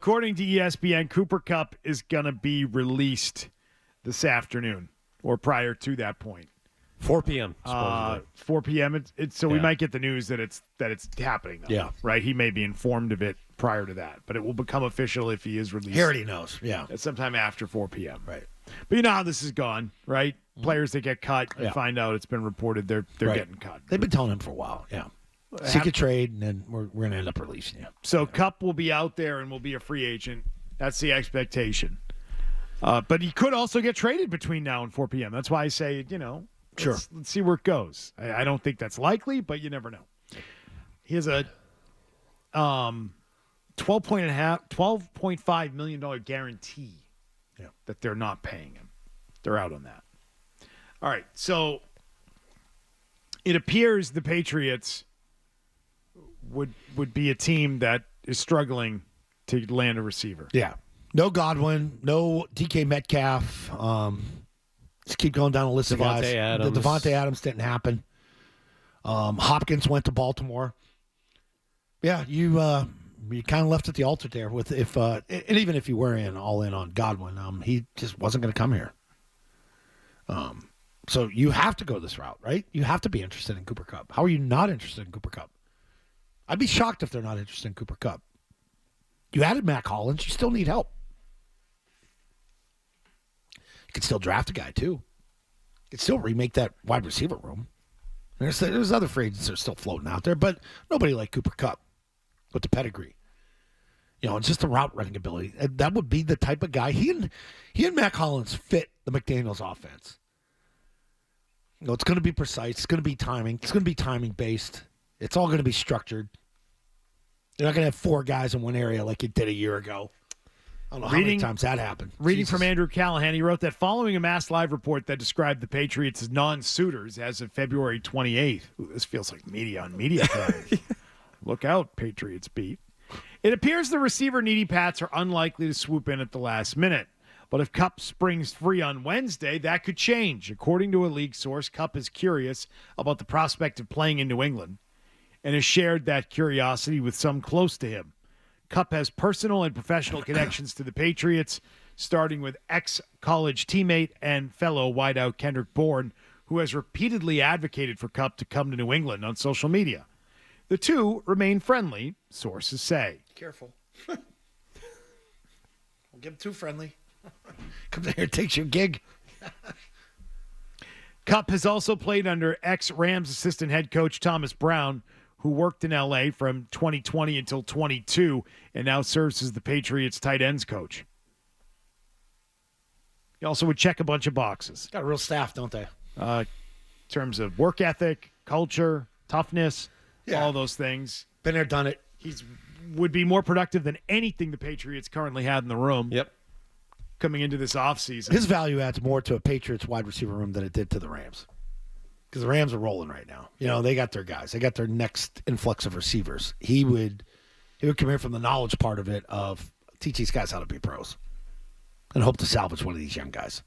According to ESPN, Cooper Kupp is going to be released this afternoon or prior to that point. 4 p.m. supposedly. 4 p.m. We might get the news that it's happening. Though, yeah. Right. He may be informed of it prior to that, but it will become official if he is released. He already knows. Yeah. Sometime after 4 p.m. Right. But you know how this is gone, right? Mm-hmm. Players that get cut, you find out it's been reported they're getting cut. They've been telling him for a while. Yeah. Seek a trade, and then we're going to end up releasing you. So Kupp will be out there and will be a free agent. That's the expectation. But he could also get traded between now and 4 p.m. That's why I say, sure. Let's see where it goes. I don't think that's likely, but you never know. He has a $12.5 million guarantee that they're not paying him. They're out on that. All right, so it appears the Patriots would be a team that is struggling to land a receiver. Yeah. No Godwin, no DK Metcalf. Just keep going down the list of guys. Adams. The Devontae Adams didn't happen. Hopkins went to Baltimore. Yeah, you kind of left at the altar there with and even if you were all in on Godwin, he just wasn't going to come here. So you have to go this route, right? You have to be interested in Cooper Kupp. How are you not interested in Cooper Kupp? I'd be shocked if they're not interested in Cooper Kupp. You added Mac Hollins. You still need help. You could still draft a guy, too. You could still remake that wide receiver room. There's other free agents that are still floating out there, but nobody like Cooper Kupp with the pedigree. It's just the route running ability. That would be the type of guy. He and Mac Hollins fit the McDaniels offense. It's going to be precise. It's going to be timing. It's going to be timing based. It's all going to be structured. You're not going to have 4 guys in one area like you did a year ago. I don't know how many times that happened. Reading from Andrew Callahan, he wrote that following a Mass Live report that described the Patriots as non-suitors as of February 28th. Ooh, this feels like media on media time. Look out, Patriots beat. It appears the receiver-needy Pats are unlikely to swoop in at the last minute. But if Kupp springs free on Wednesday, that could change. According to a league source, Kupp is curious about the prospect of playing in New England and has shared that curiosity with some close to him. Kupp has personal and professional connections to the Patriots, starting with ex-college teammate and fellow wideout Kendrick Bourne, who has repeatedly advocated for Kupp to come to New England on social media. The two remain friendly, sources say. Careful. Don't get him too friendly. Comes in here, takes your gig. Kupp has also played under ex-Rams assistant head coach Thomas Brown, who worked in L.A. from 2020 until 22 and now serves as the Patriots tight ends coach. He also would check a bunch of boxes. Got a real staff, don't they? In terms of work ethic, culture, toughness, all those things. Been there, done it. Would be more productive than anything the Patriots currently had in the room. Yep. Coming into this offseason. His value adds more to a Patriots wide receiver room than it did to the Rams. Because the Rams are rolling right now. They got their guys. They got their next influx of receivers. He would come here from the knowledge part of it of teach these guys how to be pros and hope to salvage one of these young guys.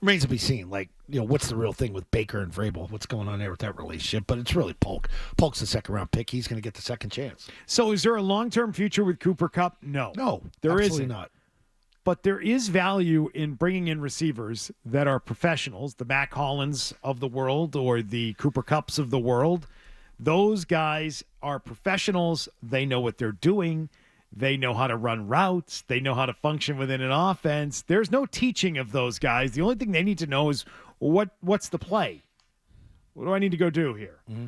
Remains to be seen. What's the real thing with Baker and Vrabel? What's going on there with that relationship? But it's really Polk. Polk's the second-round pick. He's going to get the second chance. So is there a long-term future with Cooper Kupp? No. There isn't. Not. But there is value in bringing in receivers that are professionals, the Mac Hollins of the world or the Cooper Kupps of the world. Those guys are professionals. They know what they're doing. They know how to run routes. They know how to function within an offense. There's no teaching of those guys. The only thing they need to know is what's the play? What do I need to go do here? Mm-hmm.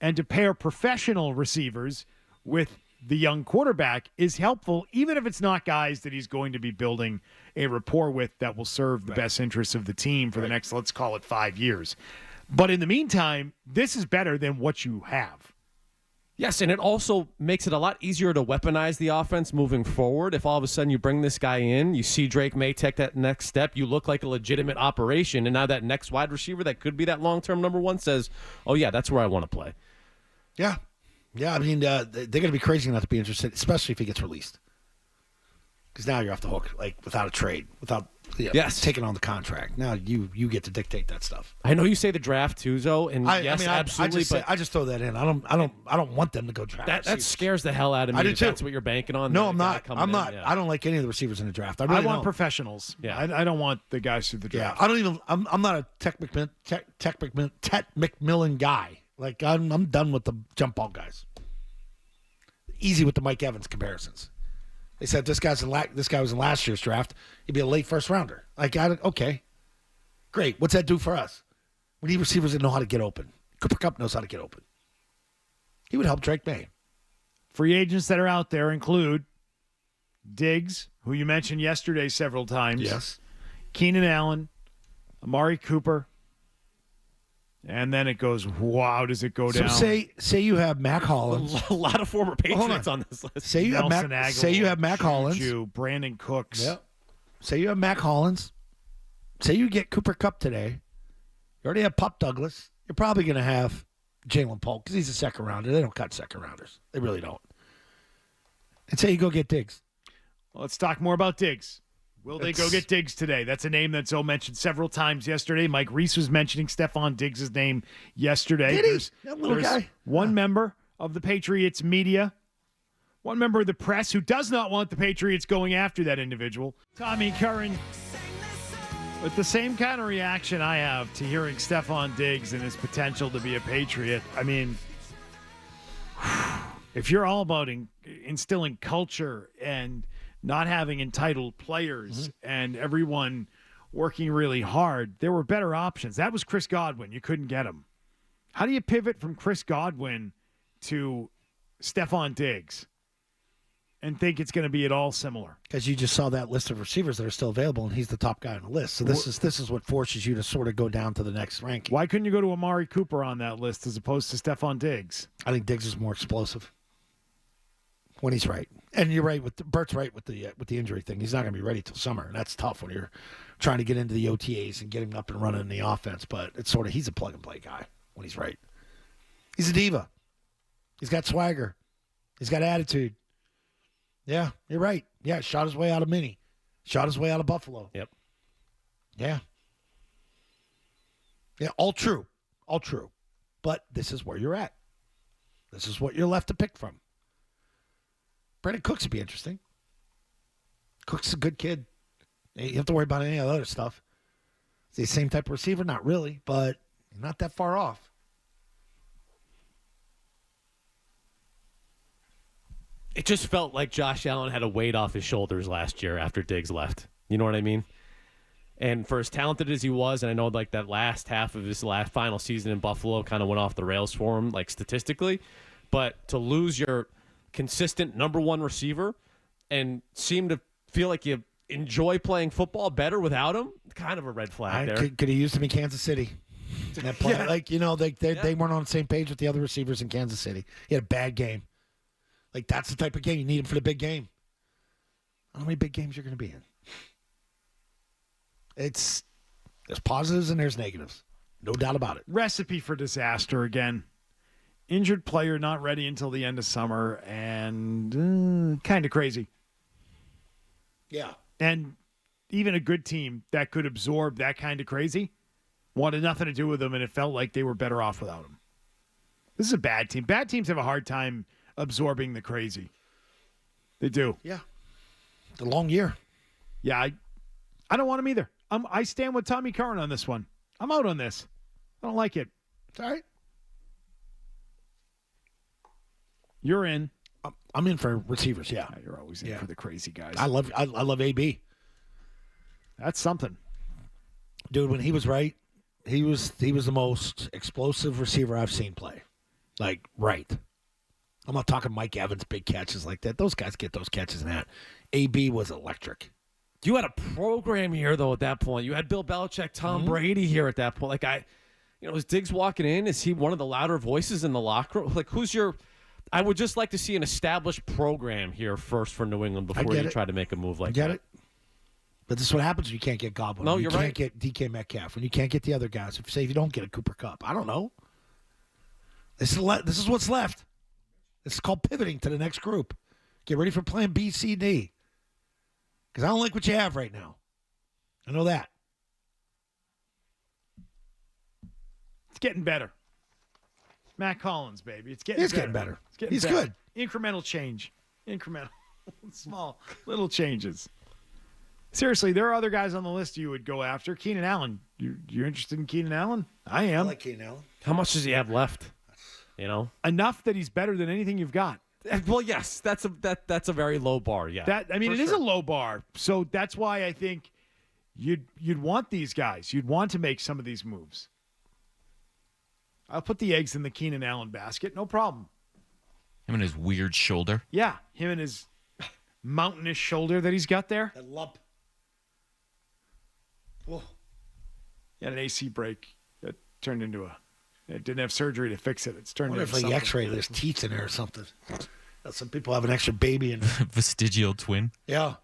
And to pair professional receivers with the young quarterback is helpful, even if it's not guys that he's going to be building a rapport with that will serve the best interests of the team for the next, let's call it 5 years. But in the meantime, this is better than what you have. Yes, and it also makes it a lot easier to weaponize the offense moving forward. If all of a sudden you bring this guy in, you see Drake May take that next step, you look like a legitimate operation, and now that next wide receiver that could be that long-term number one says, oh, yeah, that's where I want to play. Yeah. Yeah, I mean, they're going to be crazy not to be interested, especially if he gets released. Because now you're off the hook, without a trade, without Yes. taking on the contract. Now you get to dictate that stuff. I know you say the draft too, Zoe, and yes, absolutely. I just throw that in. I don't want them to go draft. That receivers. scares the hell out of me. I do too. That's what you're banking on. No, the I'm guy not. coming I'm in, not. yeah. I don't like any of the receivers in the draft. I I really want don't. professionals. Yeah. I don't want the guys through the Yeah, draft. I don't even. I'm not a Tech McMillan guy. Like I'm done with the jump ball guys. Easy with the Mike Evans comparisons. They said this guy was in last year's draft. He'd be a late first rounder. Like okay, great. What's that do for us? We need receivers that know how to get open. Cooper Kupp knows how to get open. He would help Drake May. Free agents that are out there include Diggs, who you mentioned yesterday several times. Yes. Keenan Allen, Amari Cooper. And then it goes, wow, does it go So down? say you have Mac Hollins. A lot of former Patriots on this list. Say you have Nelson Mac. Aguilar, Say you have Mac Hollins. Juju, Brandon Cooks. Yep. Say you have Mac Hollins. Say you get Cooper Kupp today. You already have Pup Douglas. You're probably going to have Jalen Polk because he's a second rounder. They don't cut second rounders. They really don't. And say you go get Diggs. Well, let's talk more about Diggs. Will they go get Diggs today? That's a name that Zoe mentioned several times yesterday. Mike Reese was mentioning Stefon Diggs' name yesterday. Did he? That little guy? One member of the Patriots media, one member of the press who does not want the Patriots going after that individual, Tommy Curran. With the same kind of reaction I have to hearing Stefon Diggs and his potential to be a Patriot. I mean, if you're all about instilling culture and not having entitled players and everyone working really hard, there were better options. That was Chris Godwin. You couldn't get him. How do you pivot from Chris Godwin to Stefon Diggs and think it's going to be at all similar? Because you just saw that list of receivers that are still available, and he's the top guy on the list. So this is what forces you to sort of go down to the next ranking. Why couldn't you go to Amari Cooper on that list as opposed to Stefon Diggs? I think Diggs is more explosive when he's right. And you're right Bert's right with the injury thing. He's not going to be ready till summer, and that's tough when you're trying to get into the OTAs and get him up and running in the offense. But it's sort of he's a plug and play guy when he's right. He's a diva. He's got swagger. He's got attitude. Yeah, you're right. Yeah, shot his way out of Minnie. Shot his way out of Buffalo. Yep. Yeah. Yeah, all true. All true. But this is where you're at. This is what you're left to pick from. Brandon Cooks would be interesting. Cooks is a good kid. You don't have to worry about any of the other stuff. Is he the same type of receiver? Not really, but not that far off. It just felt like Josh Allen had a weight off his shoulders last year after Diggs left. You know what I mean? And for as talented as he was, and I know like that last half of his final season in Buffalo kind of went off the rails for him, like statistically, but to lose your consistent number one receiver and seem to feel like you enjoy playing football better without him, kind of a red flag there. Could have used him in Kansas City. That play, like, you know, they weren't on the same page with the other receivers in Kansas City. He had a bad game. Like, that's the type of game you need him for the big game. How many big games you're going to be in? There's positives and there's negatives. No doubt about it. Recipe for disaster again. Injured player not ready until the end of summer and kind of crazy. Yeah. And even a good team that could absorb that kind of crazy wanted nothing to do with them, and it felt like they were better off without him. This is a bad team. Bad teams have a hard time absorbing the crazy. They do. Yeah. It's a long year. Yeah, I don't want him either. I stand with Tommy Curran on this one. I'm out on this. I don't like it. It's all right. You're in. I'm in for receivers, yeah. You're always in for the crazy guys. I love AB. That's something. Dude, when he was right, he was the most explosive receiver I've seen play. Like, right. I'm not talking Mike Evans, big catches like that. Those guys get those catches and that. AB was electric. You had a program here, though, at that point. You had Bill Belichick, Tom Brady here at that point. Like, is Diggs walking in? Is he one of the louder voices in the locker room? Like, I would just like to see an established program here first for New England before you try to make a move like that. Get it? But this is what happens when you can't get Godwin. No, when you're you right. can't get DK Metcalf. When you can't get the other guys. If you don't get a Cooper Kupp. I don't know. This is what's left. This is called pivoting to the next group. Get ready for plan B, C, D. Because I don't like what you have right now. I know that. It's getting better. Matt Collins, baby. It's getting better. It's getting He's better. good. Incremental change. Incremental. Small little changes. Seriously, there are other guys on the list you would go after. Keenan Allen. You're interested in Keenan Allen? I am. I like Keenan Allen. How much does he have left? Enough that he's better than anything you've got. Well, yes, that's a very low bar. Yeah, It is a low bar. So that's why I think you'd want these guys. You'd want to make some of these moves. I'll put the eggs in the Keenan Allen basket. No problem. Him and his weird shoulder. Yeah, him and his mountainous shoulder that he's got there. That lump. Whoa. He had an AC break that turned into it didn't have surgery to fix it. It's I turned wonder into if something. X-ray there's teeth in there or something. Some people have an extra baby in there. Vestigial twin. Yeah.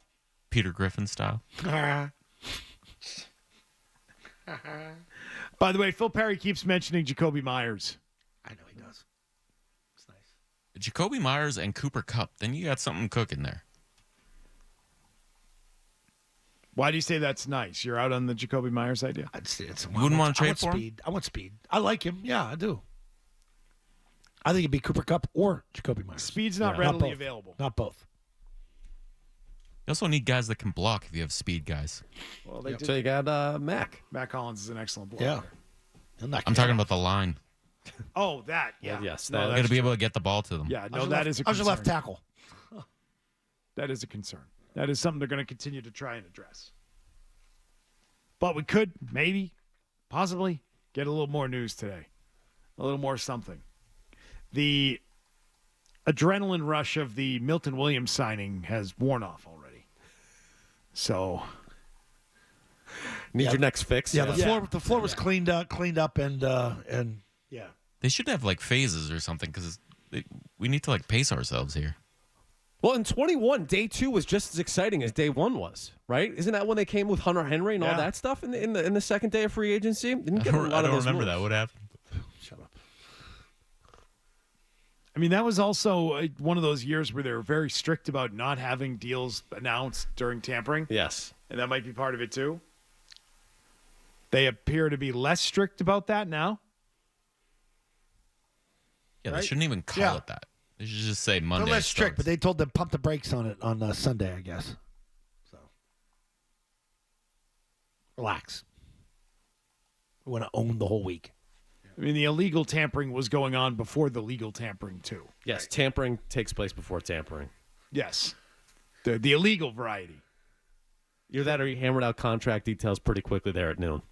Peter Griffin style. By the way, Phil Perry keeps mentioning Jacoby Myers. I know he does. It's nice. Jacoby Myers and Cooper Kupp. Then you got something cooking there. Why do you say that's nice? You're out on the Jacoby Myers idea? I'd say it's. You wouldn't want to trade for him? speed. I want speed. I like him. Yeah, I do. I think it'd be Cooper Kupp or Jacoby Myers. Speed's not Not readily both. available. Not both. You also need guys that can block if you have speed guys. Well, they did. So you got Mac. Matt Collins is an excellent blocker. Yeah. I'm talking about the line. Oh, that. Yeah. Well, yes, No, that- You that's got to be true. able to get the ball to them. Yeah, no, How's your that left- is a How's concern. your left tackle? That is a concern. That is something they're going to continue to try and address. But we could maybe, possibly, get a little more news today. A little more something. The adrenaline rush of the Milton Williams signing has worn off already. So, Need your next fix. Yeah, Yeah. the floor was cleaned up, and yeah. They should have like phases or something because we need to like pace ourselves here. Well, in 21, day 2 was just as exciting as day 1 was, right? Isn't that when they came with Hunter Henry and all Yeah. that stuff in the second day of free agency? Didn't I get a lot don't of those remember moves. that. What happened? Shut up. I mean, that was also one of those years where they were very strict about not having deals announced during tampering. Yes. And that might be part of it too. They appear to be less strict about that now. Yeah, Right? they shouldn't even call Yeah. it that. They should just say Monday. They're less strict, but starts. they told them pump the brakes on it on Sunday, I guess. So relax. We want to own the whole week. I mean, the illegal tampering was going on before the legal tampering too. Yes, tampering takes place before tampering. Yes. The illegal variety. You're that or you hammered out contract details pretty quickly there at noon.